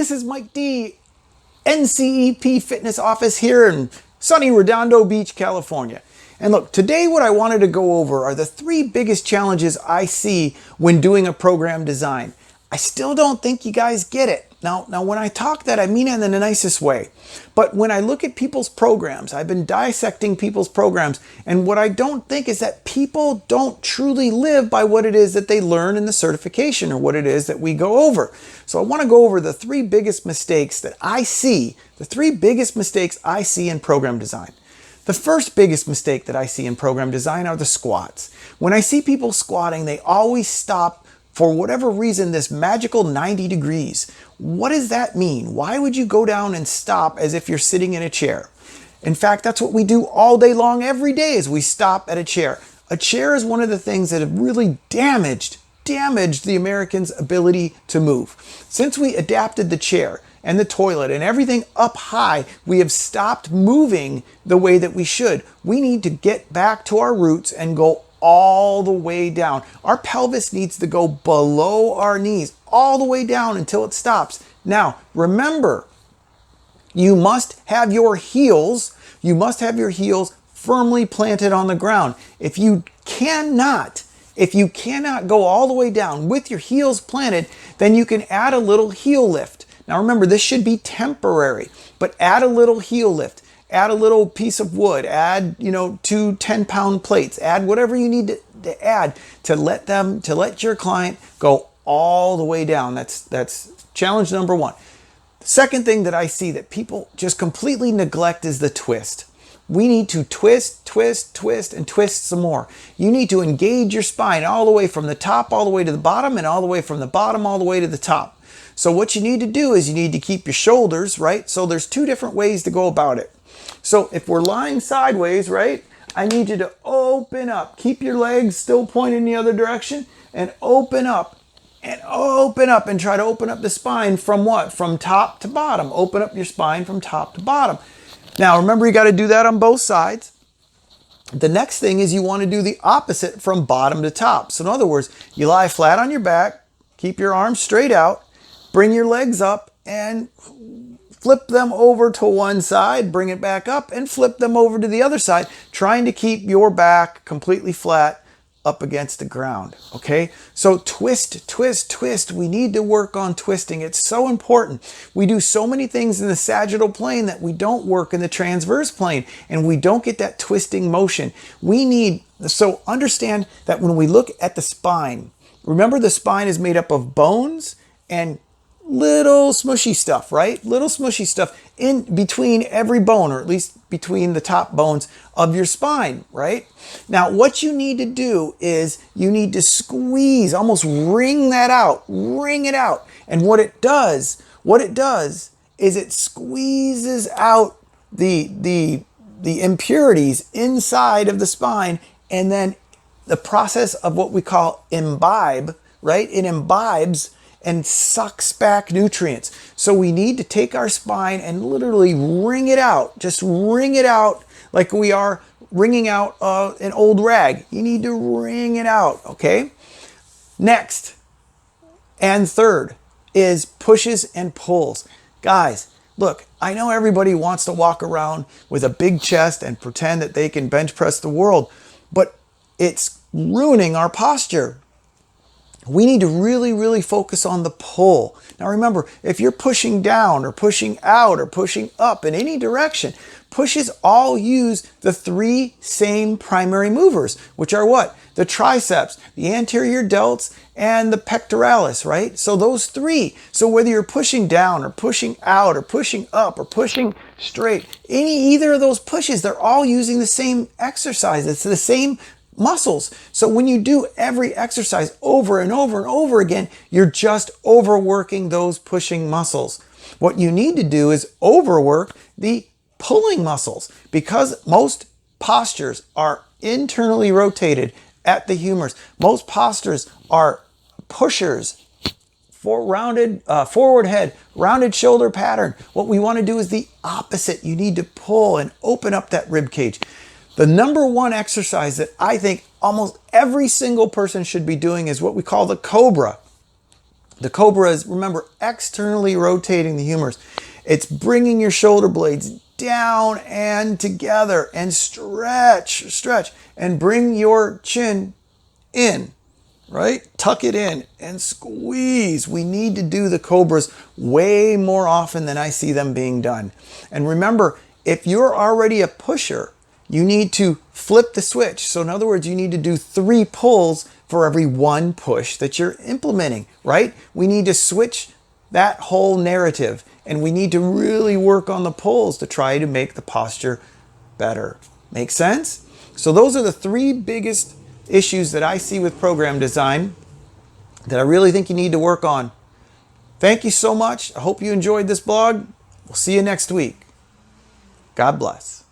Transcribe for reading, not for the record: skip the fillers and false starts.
this is Mike D, NCEP Fitness office here in sunny Redondo Beach, California. And look, today what I wanted to go over are the 3 biggest challenges I see when doing a program design. I still don't think you guys get it. Now when I talk that, I mean it in the nicest way. But when I look at people's programs, I've been dissecting people's programs, and what I don't think is that people don't truly live by what it is that they learn in the certification or what it is that we go over. So I want to go over the 3 biggest mistakes that I see, the 3 biggest mistakes I see in program design. The first biggest mistake that I see in program design are the squats. When I see people squatting, they always stop for whatever reason, this magical 90 degrees. What does that mean? Why would you go down and stop as if you're sitting in a chair? In fact, that's what we do all day long, every day, is we stop at a chair. A chair is one of the things that have really damaged the Americans' ability to move. Since we adapted the chair and the toilet and everything up high, we have stopped moving the way that we should. We need to get back to our roots and go all the way down. Our pelvis needs to go below our knees, all the way down until it stops. Now, remember, you must have your heels firmly planted on the ground. If you cannot go all the way down with your heels planted, then you can add a little heel lift. Now remember, this should be temporary, but add a little heel lift. Add a little piece of wood, add, 2 10-pound plates, add whatever you need to add to let your client go all the way down. That's challenge number 1. The second thing that I see that people just completely neglect is the twist. We need to twist, and twist some more. You need to engage your spine all the way from the top all the way to the bottom, and all the way from the bottom all the way to the top. So what you need to do is you need to keep your shoulders, right? So there's 2 different ways to go about it. So if we're lying sideways, right, I need you to open up. Keep your legs still pointed in the other direction and open up and try to open up the spine from what? From top to bottom. Open up your spine from top to bottom. Now, remember, you got to do that on both sides. The next thing is you want to do the opposite from bottom to top. So in other words, you lie flat on your back, keep your arms straight out, bring your legs up and flip them over to one side, bring it back up and flip them over to the other side, trying to keep your back completely flat up against the ground, okay? So twist. We need to work on twisting. It's so important. We do so many things in the sagittal plane that we don't work in the transverse plane, and we don't get that twisting motion. So understand that when we look at the spine, remember the spine is made up of bones and little smushy stuff, right? Little smushy stuff in between every bone, or at least between the top bones of your spine, right? Now, what you need to do is you need to squeeze, almost wring that out, wring it out. And what it does is it squeezes out the impurities inside of the spine, and then the process of what we call imbibe, right? It imbibes and sucks back nutrients. So we need to take our spine and literally wring it out. Just wring it out like we are wringing out an old rag. You need to wring it out, okay? Next and third is pushes and pulls. Guys, look, I know everybody wants to walk around with a big chest and pretend that they can bench press the world, but it's ruining our posture. We need to really focus on the pull. Now remember, if you're pushing down or pushing out or pushing up in any direction, pushes all use the 3 same primary movers, which are what? The triceps, the anterior delts, and the pectoralis, right? So those 3. So whether you're pushing down or pushing out or pushing up or pushing straight, either of those pushes, they're all using the same exercise. It's the same muscles. So when you do every exercise over and over again, you're just overworking those pushing muscles. What you need to do is overwork the pulling muscles, because most postures are internally rotated at the humerus. Most postures are pushers, forward head, rounded shoulder pattern. What we want to do is the opposite. You need to pull and open up that rib cage. The number 1 exercise that I think almost every single person should be doing is what we call the Cobra. The Cobra is, remember, externally rotating the humerus. It's bringing your shoulder blades down and together, and stretch, and bring your chin in, right? Tuck it in and squeeze. We need to do the Cobras way more often than I see them being done. And remember, if you're already a pusher, you need to flip the switch. So in other words, you need to do 3 pulls for every 1 push that you're implementing, right? We need to switch that whole narrative, and we need to really work on the pulls to try to make the posture better. Make sense? So those are the 3 biggest issues that I see with program design that I really think you need to work on. Thank you so much. I hope you enjoyed this blog. We'll see you next week. God bless.